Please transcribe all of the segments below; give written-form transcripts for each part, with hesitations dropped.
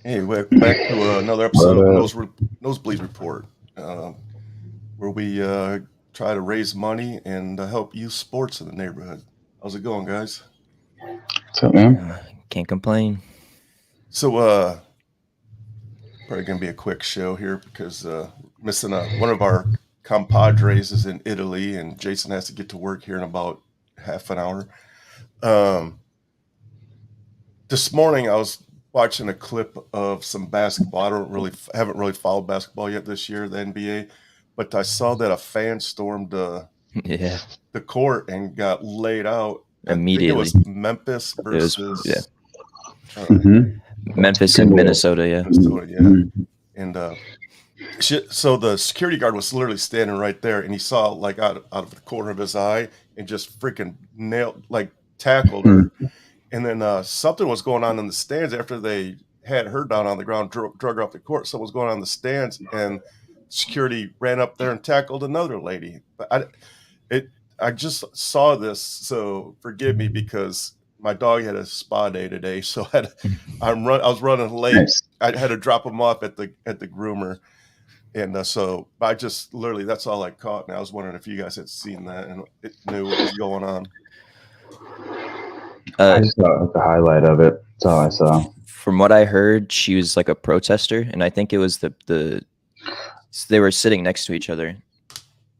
Hey, back to another But episode of Nosebleed Report, uh, where we try to raise money and help youth sports in the neighborhood. How's it going, guys? what's up, man? Uh, can't complain. So, probably gonna be a quick show here because missing one of our compadres is in Italy, and Jason has to get to work here in about half an hour. Um, this morning, I was watching a clip of some basketball. I don't really haven't really followed basketball yet this year, the NBA, but I saw that a fan stormed Yeah, the court and got laid out. I think it immediately. was Memphis It was versus Mm-hmm. Memphis and Minnesota. Yeah, Minnesota, yeah. Mm-hmm. And so the security guard was literally standing right there, and he saw like out of the corner of his eye and just freaking tackled her. And then something was going on in the stands after they had her down on the ground, drug her off the court. Something was going on in the stands, and security ran up there and tackled another lady. But I just saw this, so forgive me because my dog had a spa day today, so I was running late. Nice. I had to drop him off at the groomer, and so I just literally that's all I caught. And I was wondering if you guys had seen that and knew what was going on. I just saw the highlight of it. That's all I saw. From what I heard, she was like a protester, and I think it was they were sitting next to each other,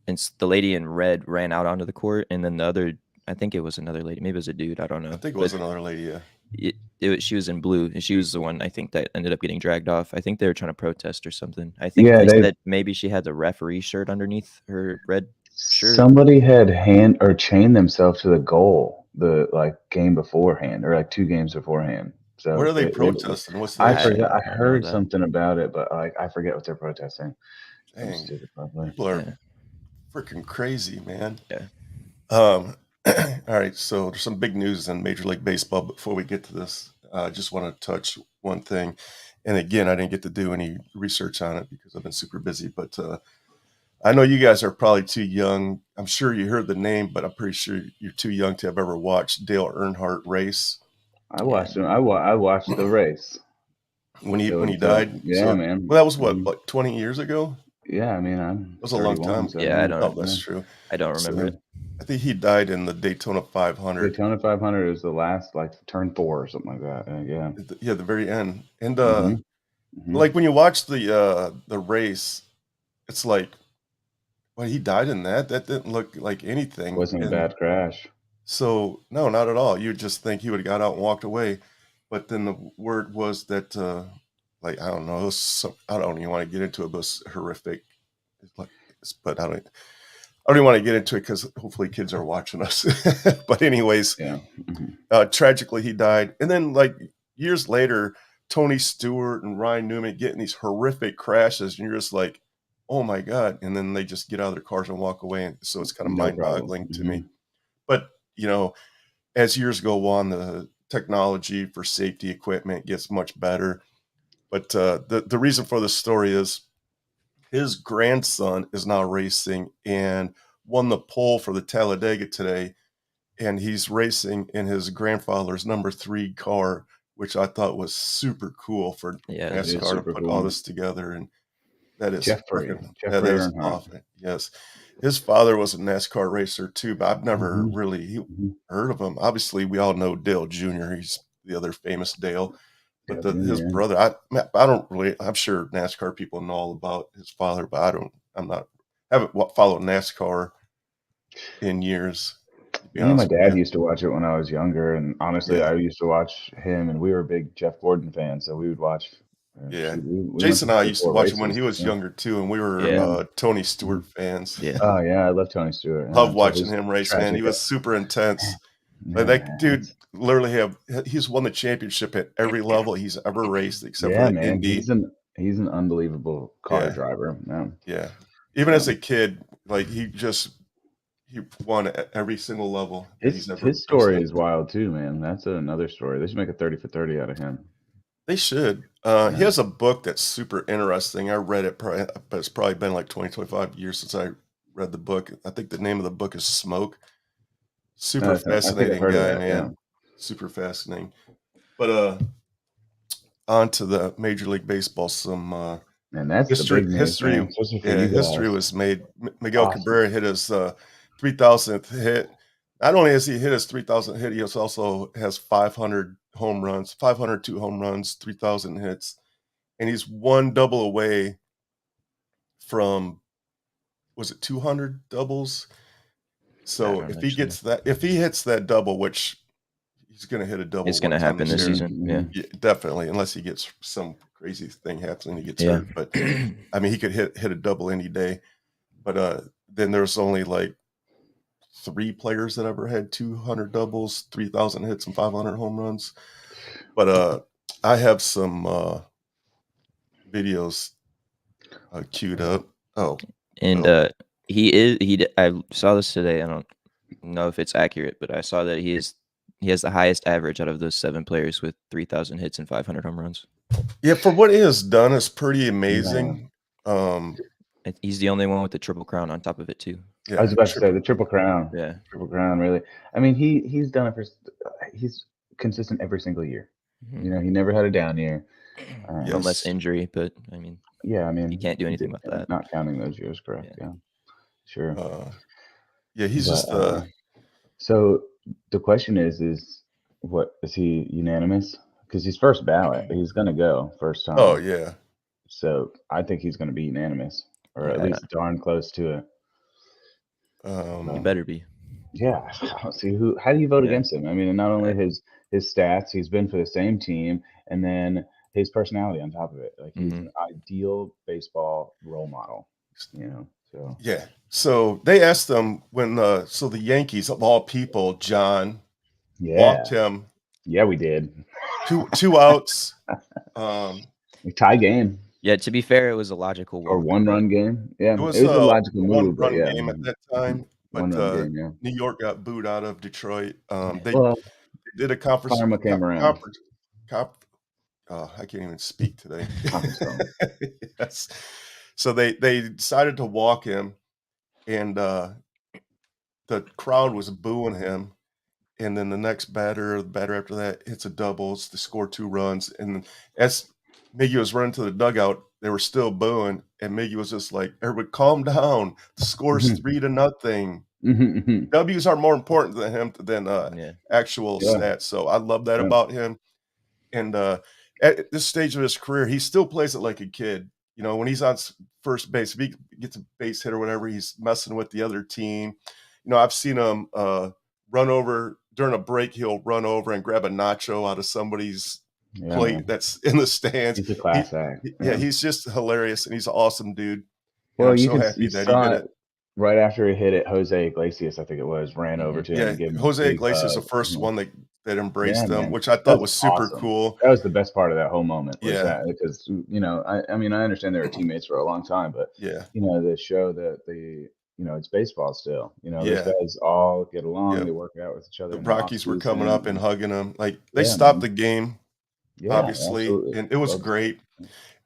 and the lady in red ran out onto the court, and then the other, I think it was another lady, maybe it was a dude, I don't know. I think it was another lady. Yeah. She was in blue, and she was the one I think that ended up getting dragged off. I think they were trying to protest or something. I think Yeah, they said maybe she had the referee shirt underneath her red shirt. somebody had hand or chained themselves to the goal the game beforehand, or like 2 games beforehand. So What are they protesting? What's I that? forgot. I don't know heard that. something about it, but I forget what they're protesting. Dang, Stupid, probably. people are Yeah. freaking crazy, man. Yeah. All right, so there's some big news in Major League Baseball. Before we get to this, I just want to touch one thing. And again, I didn't get to do any research on it because I've been super busy. But I know you guys are probably too young. I'm sure you heard the name, but I'm pretty sure you're too young to have ever watched Dale Earnhardt race. I watched him. I watched the race. When he died. Yeah, So, man. well, that was what, like 20 years ago? Yeah, I mean, I'm. That was a long 31, time. so Yeah, I don't. Oh, that's true. I don't remember it. I think he died in the Daytona 500. Daytona 500 is the last, turn 4 or something like that. Yeah. Yeah, the very end. And Mm-hmm. like when you watch the race, it's like, well, he died in that. That didn't look like anything. It wasn't a And bad crash. so no, not at all. You would just think he would have got out and walked away. But then the word was that like I don't know, I don't even want to get into it, but it was horrific. But I don't even want to get into it because hopefully kids are watching us. But anyways, Yeah. tragically he died. And then like years later, Tony Stewart and Ryan Newman getting these horrific crashes, and you're just like, oh my God. And then they just get out of their cars and walk away. And so it's kind of No mind-boggling problem. to me. But, as years go on, the technology for safety equipment gets much better. But the reason for this story is his grandson is now racing and won the pole for the Talladega today. And he's racing in his grandfather's number 3 car, which I thought was super cool for NASCAR to put all this together. And that is Jeffrey Earnhardt. Awesome. Yes. His father was a NASCAR racer too, but I've never Mhm. really heard of him. Obviously, we all know Dale Jr. He's the other famous Dale. But his brother, I don't really. I'm sure NASCAR people know all about his father, but haven't followed NASCAR in years. Me and my dad used to watch it when I was younger, and honestly, Yeah. I used to watch him, and we were big Jeff Gordon fans, so we would watch. Yeah, we Jason and I used to watch him when races, he was yeah. younger too, and we were Tony Stewart fans. Yeah. Oh yeah, I love Tony Stewart. Love watching him race, man. He was super intense. But that dude literally he's won the championship at every level he's ever raced, except for the Indy. He's an unbelievable car driver. Yeah. Even as a kid, like he won at every single level. His story is wild too, man. That's another story. They should make a 30 for 30 out of him. They should. He has a book that's super interesting. I read it, but it's probably been like 20, 25 years since I read the book. I think the name of the book is Smoke. Super fascinating guy, man. Yeah. Super fascinating. But onto the Major League Baseball, some And that's the big news, man, especially for you guys. history was made. Miguel Awesome. Cabrera hit his 3,000th hit. Not only has he hit his 3,000th hit, he also has 500 home runs, 502 home runs, 3,000 hits, and he's one double away from, was it 200 doubles? So if he gets that, if he hits that double, which he's going to hit a double, it's going to happen this season. Yeah, definitely, unless he gets some crazy thing happens and he gets hurt. But I mean, he could hit a double any day. But then there's only like 3 players that ever had 200 doubles, 3,000 hits, and 500 home runs. But I have some videos queued up. Oh, and I saw this today. I don't know if it's accurate, but I saw that he has the highest average out of those 7 players with 3,000 hits and 500 home runs. Yeah, for what he has done, is pretty amazing. He's the only one with the Triple Crown on top of it too. Yeah, I was about to say the Triple Crown. Yeah, Triple Crown. Really, I mean, he's done it for. He's consistent every single year. Mm-hmm. You know, he never had a down year, unless injury. But I mean, you can't do anything about that. Not counting those years, correct? Yeah, sure. Yeah, he's just. So the question is what is he unanimous? Because he's first ballot. He's going to go first time. Oh yeah. So I think he's going to be unanimous, or at least darn close to it. He better be. Yeah. See how do you vote against him? I mean, not only his stats, he's been for the same team, and then his personality on top of it. Like he's an ideal baseball role model. You know. So yeah. So they asked them when so the Yankees of all people, John, walked him. Yeah, we did. Two outs. Tie game. Yeah, to be fair, it was a logical or one-run game. Yeah, it was a logical move, but game at that time. But New York got booed out of Detroit. They did a conference. I can't even speak today. Yes. So they decided to walk him, and the crowd was booing him. And then the next batter after that hits a double to score 2 runs. And as Miggy was running to the dugout, they were still booing, and Miggy was just like, "Everybody, calm down. The score's 3-0. W's are more important than him than actual stats." So I love that about him. And at this stage of his career, he still plays it like a kid. You know, when he's on first base, if he gets a base hit or whatever, he's messing with the other team. You know, I've seen him run over during a break. He'll run over and grab a nacho out of somebody's plate that's in the stands. He's a class act. Yeah, he's just hilarious, and he's an awesome dude. Well, I'm so happy that he did it. Right after he hit it, Jose Iglesias, I think it was, ran over to him. And gave him Jose Iglesias, the first one that embraced them, which I thought was super cool. That was the best part of that whole moment. Because you know, I mean, I understand they were teammates for a long time, but you know, the show that it's baseball still. You know, those guys all get along. They work out with each other. The Rockies were coming up and hugging them. Like they stopped the game, obviously, and it was great.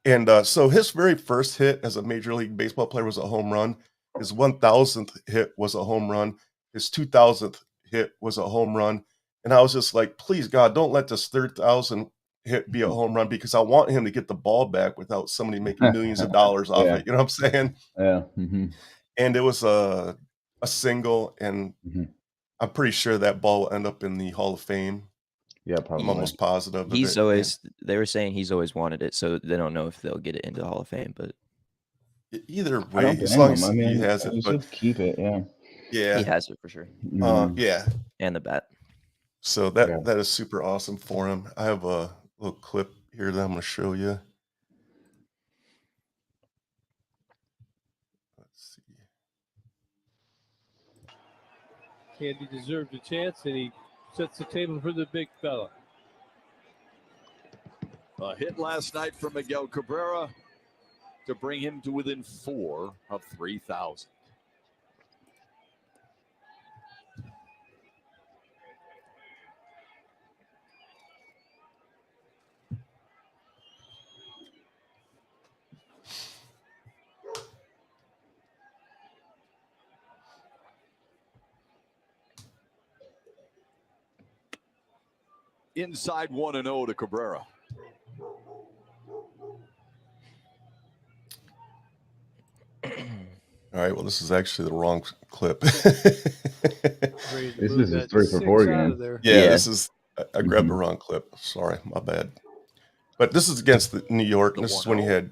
And so his very first hit as a Major League Baseball player was a home run. His 1,000th hit was a home run. His 2,000th hit was a home run. And I was just like, please, God, don't let this 3,000 hit be a home run, because I want him to get the ball back without somebody making millions of dollars off it. You know what I'm saying? Yeah. And it was a single, and I'm pretty sure that ball will end up in the Hall of Fame. Yeah, probably. I'm almost positive. They were saying he's always wanted it, so they don't know if they'll get it into the Hall of Fame, but either way, as long as he has it, you should keep it. Yeah, he has it for sure. Yeah, and the bat. So that is super awesome for him. I have a little clip here that I'm going to show you. Let's see. Candy deserved a chance, and he sets the table for the big fella. A hit last night from Miguel Cabrera to bring him to within 4 of 3,000. Inside 1-0 to Cabrera. All right. Well, this is actually the wrong clip. Ready to This move is his that 3 for 6 4 out game. of there. Yeah, Yeah. this is. I grabbed the wrong clip. Sorry, my bad. But this is against New York. The And this is when he 1-0 had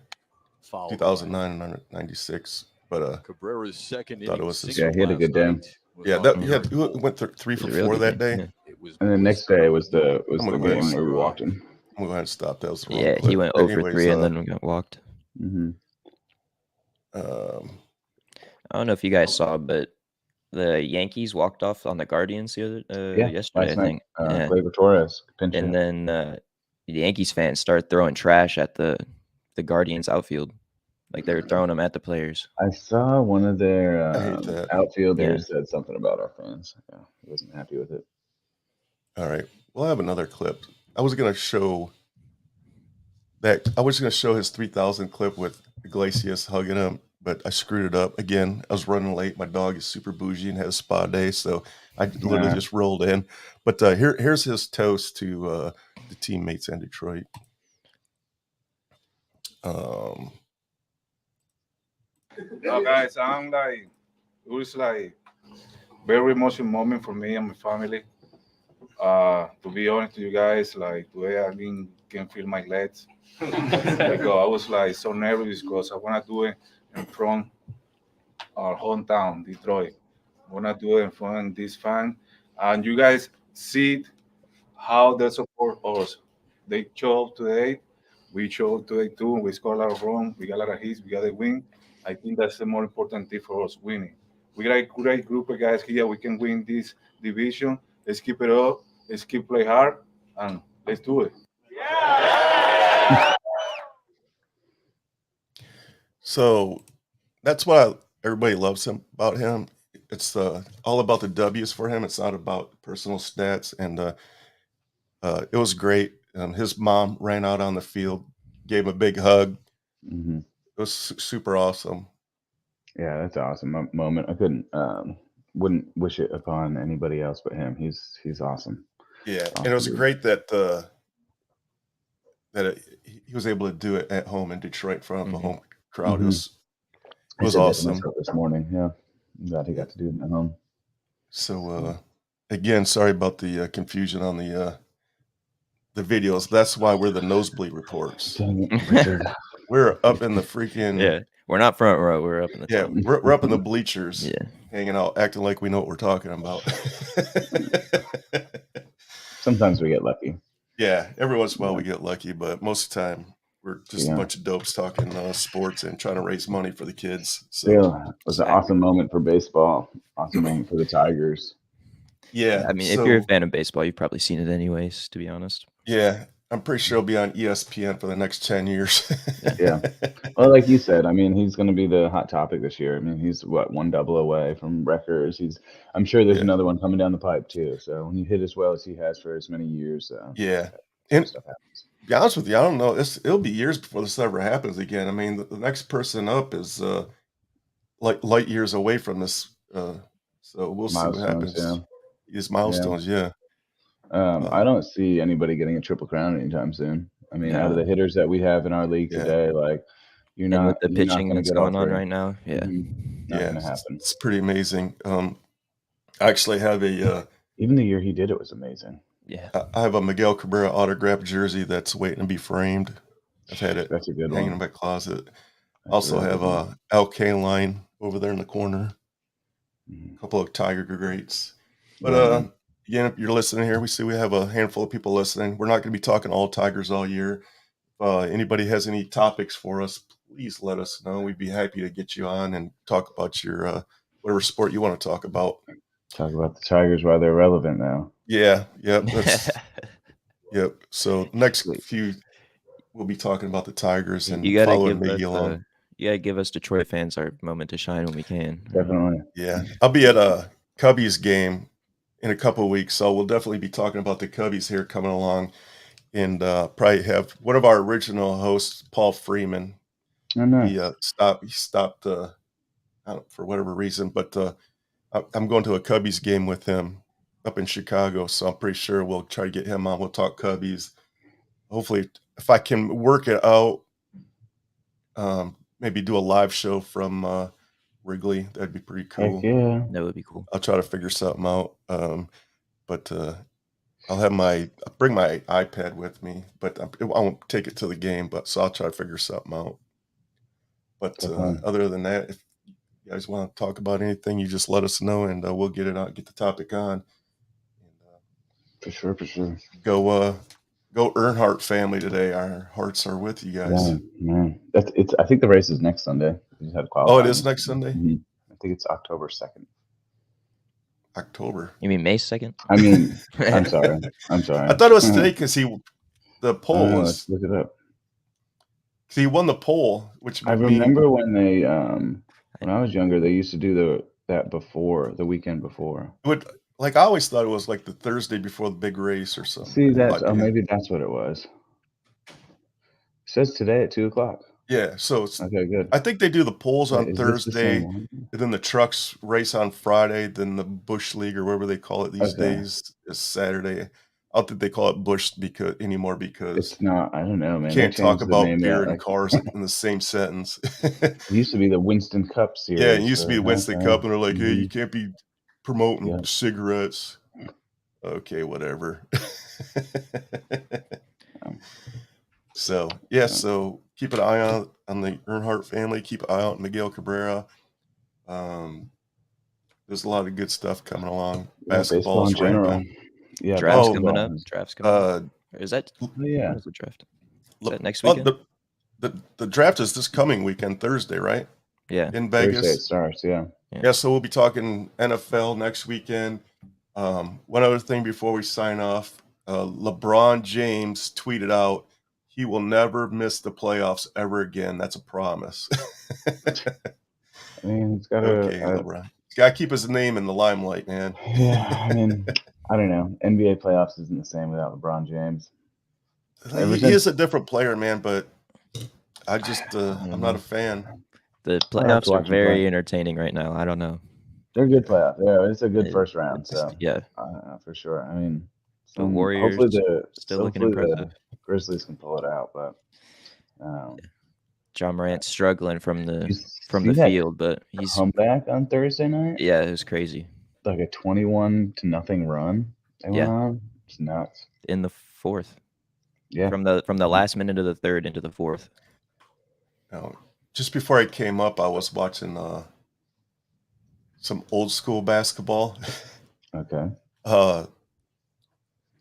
foul 2009 and 96. But Cabrera's second thought it inning was his- single Yeah, he had a last good day. night was yeah, on that a he very had full. went 3 It's for a real 4 good that game, day. yeah. It was And the next day was the I'm gonna go game ahead where we and- walked him. I'm gonna go ahead and stop. That was the wrong Yeah, clip. he went But over anyways, 3 and then got walked. I don't know if you guys saw, but the Yankees walked off on the Guardians the other yesterday, last I think. night. Yeah. Gleyber Torres pinch And hit. then the Yankees fans started throwing trash at the Guardians outfield, like they were throwing them at the players. I saw one of their I hate that. outfielders said something about our fans. Yeah, he wasn't happy with it. All right, we'll have another clip. I was gonna show that. I was gonna show his 3000 clip with Iglesias hugging him, but I screwed it up again. I was running late. My dog is super bougie and had a spa day, so I literally just rolled in. But here's his toast to the teammates in Detroit. No, guys, it was like very emotional moment for me and my family. To be honest with you guys, like today I can feel my legs. Because I was like so nervous because I wanna do it in front our hometown, Detroit. I wanna do it in front of this fan. And you guys see how they support us. They show up today. We show up today too. We score a lot of runs. We got a lot of hits. We got a win. I think that's the more important thing for us, winning. We got a great group of guys here. We can win this division. Let's keep it up. Let's keep play hard, and let's do it. So that's what everybody loves him about him. It's all about the W's for him. It's not about personal stats. And it was great. His mom ran out on the field, gave him a big hug. It was super awesome. Yeah, that's an awesome moment. I wouldn't wish it upon anybody else but him. He's awesome. Yeah, Awesome and it was dude. great that he was able to do it at home in Detroit in front of a home crowd. It was I said that to awesome. myself this morning. Yeah, I'm glad he got to do it at home. So again, sorry about the confusion on the videos. That's why we're the nosebleed reports. Dang it, Richard. We're up in the freaking Yeah, we're not front row. We're up in the yeah. top. We're up in the bleachers, Yeah. hanging out, acting like we know what we're talking about. Sometimes we get lucky. Yeah, every once in a while we get lucky, but most of the time we're just Yeah. a bunch of dopes talking sports and trying to raise money for the kids. So Still, it was an awesome moment for baseball. Awesome moment for the Tigers. yeah, I mean, if you're a fan of baseball, you've probably seen it anyways, to be honest. yeah, I'm pretty sure he'll be on ESPN for the next 10 years. Yeah. Well, like you said, I mean, he's going to be the hot topic this year. I mean, he's one double away from records. I'm sure there's another one coming down the pipe too. So when you hit as well as he has for as many years, yeah. And stuff happens. To be honest with you, I don't know. It'll be years before this ever happens again. I mean, the next person up is like light years away from this. So we'll see what happens. Yeah. These milestones, yeah. I don't see anybody getting a triple crown anytime soon. I mean, out of the hitters that we have in our league today, like you're And not with the pitching going to that's get all going on three. right now, yeah, Not going to happen. It's pretty amazing. I actually have a even the year he did it was amazing. Yeah, I have a Miguel Cabrera autographed jersey that's waiting to be framed. I've had it That's a good hanging one. in my closet. That's Also a really have good one. Al Kaline over there in the corner. Mhm. A couple of Tiger greats. But again, if you're listening here, we see we have a handful of people listening. We're not going to be talking all Tigers all year. If anybody has any topics for us, please let us know. We'd be happy to get you on and talk about your whatever sport you want to talk about. Talk about the Tigers while they're relevant now. Yeah, yep, yep. So next few, we'll be talking about the Tigers and you gotta following give Miggy us along. you gotta give us Detroit fans our moment to shine when we can. Definitely. Yeah, I'll be at a Cubbies game in a couple of weeks, so we'll definitely be talking about the Cubbies here coming along, and probably have one of our original hosts, Paul Freeman. Oh, nice. He stopped for whatever reason, but I'm going to a Cubbies game with him up in Chicago, so I'm pretty sure we'll try to get him on. We'll talk Cubbies. Hopefully, if I can work it out, maybe do a live show from Wrigley. That'd be pretty cool. Heck yeah. That would be cool. I'll try to figure something out. But I'll bring my iPad with me, but I won't take it to the game. But so I'll try to figure something out. But other than that, if you guys want to talk about anything, you just let us know, and we'll get it out, get the topic on. For sure. Go Earnhardt family today. Our hearts are with you guys. Yeah, man. I think the race is next Sunday. We just had Oh, it is next Sunday? Mm-hmm. I think it's October 2nd. October. You mean May 2nd? I mean, I'm sorry. I thought it was today because the poll was. Let's look it up. He won the poll, which I remember when they, when I was younger, they used to do the weekend before. I always thought it was like the Thursday before the big race or something. See, maybe that's what it was. It says today at 2:00. Yeah, so it's okay. Good. I think they do the polls on Thursday, and then the trucks race on Friday, then the Bush League or whatever they call it these days is Saturday. I don't think they call it Bush anymore because it's not. I don't know, man. You can't talk about beer and cars in the same sentence. It used to be the Winston Cup series. Yeah, it used to be the Winston Cup, and they're like, "Hey, you can't be promoting cigarettes." Okay, whatever. So keep an eye out on the Earnhardt family. Keep an eye out on Miguel Cabrera. There's a lot of good stuff coming along. Basketball in general. Yeah, drafts coming up. Drafts coming up. Is that? Yeah. When's the draft? Is that next weekend? The draft is this coming weekend, Thursday, right? Yeah. In Vegas. Thursday it starts, Yeah, so we'll be talking NFL next weekend. One other thing before we sign off, LeBron James tweeted out, he will never miss the playoffs ever again. That's a promise. I mean, it's got to. Okay, LeBron. He's got to keep his name in the limelight, man. Yeah, I mean, I don't know. NBA playoffs isn't the same without LeBron James. He is a different player, man, but I just, I'm not a fan. The playoffs are very entertaining right now. I don't know. They're good playoffs. Yeah, it's a good first round. So yeah, for sure. I mean, the Warriors hopefully still looking impressive. The Grizzlies can pull it out, but John Morant's struggling from the field, but he's come back on Thursday night. Yeah, it was crazy. Like a 21-0 run. They went on. It's nuts. In the fourth. Yeah. From the last minute of the third into the fourth. Just before I came up, I was watching some old school basketball. Okay.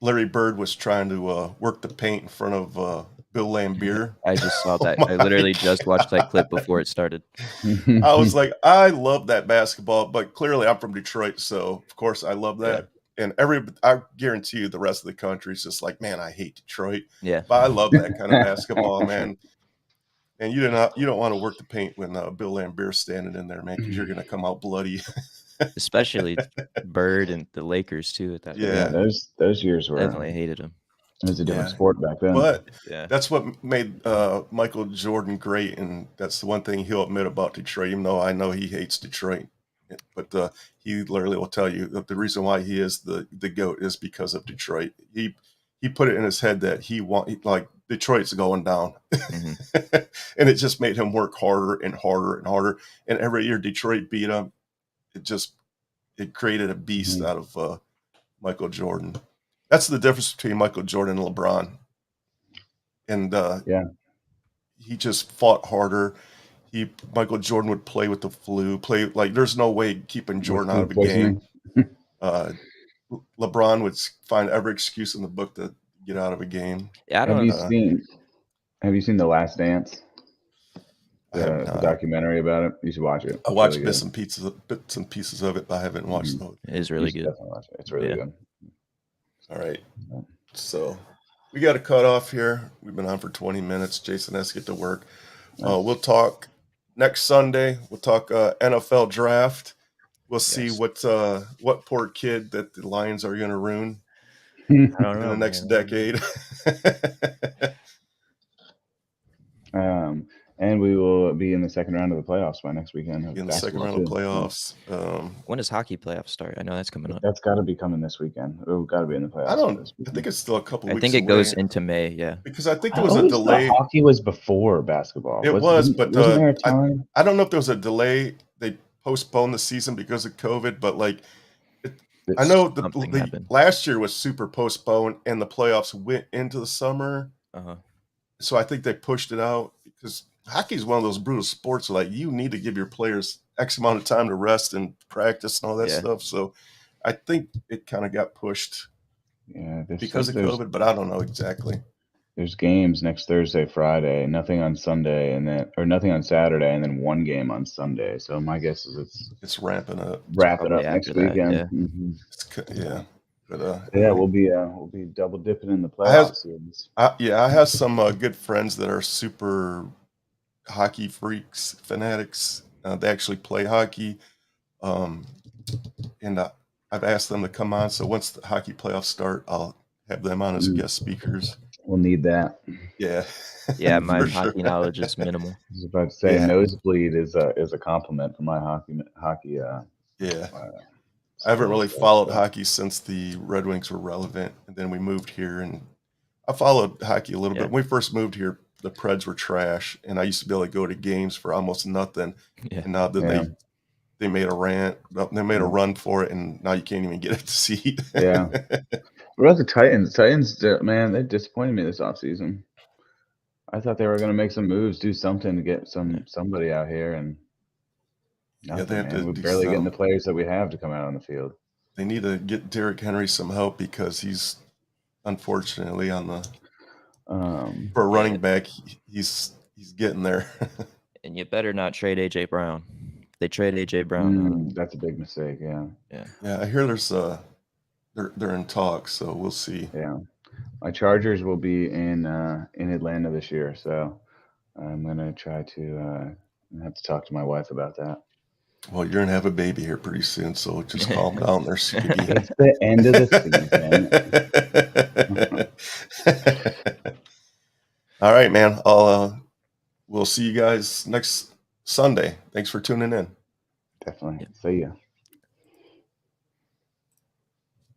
Larry Bird was trying to work the paint in front of Bill Laimbeer. I just saw that. I literally just watched that clip before it started. I was like, I love that basketball, but clearly I'm from Detroit, so of course I love that. Yeah. And I guarantee you the rest of the country is just like, man, I hate Detroit. Yeah. But I love that kind of basketball, man. And you don't want to work the paint when Bill Laimbeer's standing in there, man, because you're going to come out bloody. Especially Bird and the Lakers too at that time. Yeah, those years were definitely hated him. It was a different sport back then. But that's what made Michael Jordan great, and that's the one thing he'll admit about Detroit, even though I know he hates Detroit. But he literally will tell you that the reason why he is the GOAT is because of Detroit. He put it in his head that Detroit's going down. Mm-hmm. And it just made him work harder and harder and harder. And every year Detroit beat him. It created a beast out of Michael Jordan. That's the difference between Michael Jordan and LeBron. And he just fought harder. Michael Jordan would play with the flu, there's no way keeping Jordan out of a game. LeBron would find every excuse in the book to get out of a game. Yeah, Have you seen The Last Dance? The documentary about it. You should watch it. I watched bits and pieces of it, but I haven't watched it. It is really good. Definitely watch it. It's really good. All right. So we got to cut off here. We've been on for 20 minutes. Jason has to get to work. We'll talk next Sunday. We'll talk NFL draft. We'll see what poor kid that the Lions are going to ruin in the next decade. And we will be in the second round of the playoffs by next weekend. In the second round of playoffs. When does hockey playoffs start? I know that's coming up. That's got to be coming this weekend. We've got to be in the playoffs. I think it's still a couple weeks. I think it goes into May, yeah. Because I think there was a delay. Hockey was before basketball. It was, but wasn't there a time? I don't know if there was a delay. postpone the season because of COVID, but like I know Something the happened. last year was super postponed and the playoffs went into the summer. Uh-huh. So I think they pushed it out because hockey is one of those brutal sports. Like you need to give your players X amount of time to rest and practice and all that Yeah. stuff. So I think it kind of got pushed because of there's COVID, but I don't know exactly. there's games next Thursday, Friday, nothing on Sunday, or nothing on Saturday, and then one game on Sunday. So my guess is It's ramping up. wrap it probably up next after that, weekend. yeah. Mhm. Yeah. But Yeah, we'll be double dipping in the I have- playoff series. I have some good friends that are super hockey freaks, fanatics. They actually play hockey. And I've asked them to come on. So once the hockey playoffs start, I'll have them on as guest speakers. We'll need that. Yeah. Yeah, my For sure. hockey knowledge is minimal. I was about to say Yeah. nosebleed is a compliment for my hockey. Yeah. I haven't really followed hockey since the Red Wings were relevant, and then we moved here, and I followed hockey a little bit. When we first moved here, the Preds were trash, and I used to be able to go to games for almost nothing. Yeah. And now that they made a run for it, and now you can't even get a seat. Yeah. What about the Titans? Titans, man, they disappointed me this offseason. I thought they were going to make some moves, do something to get somebody out here, and nothing, they have to We're do barely getting the something. players that we have to come out on the field. They need to get Derrick Henry some help because he's unfortunately on the for a running back. He's getting there. And you better not trade AJ Brown. If they trade AJ Brown, that's a big mistake. Yeah. Yeah, I hear there's they're in talks, so we'll see. Yeah, my Chargers will be in Atlanta this year, so I'm gonna try to have to talk to my wife about that. Well, you're gonna have a baby here pretty soon, so just calm down there, Miggy. It's the end of the season. All right, man. We'll see you guys next Sunday. Thanks for tuning in. Definitely. See ya.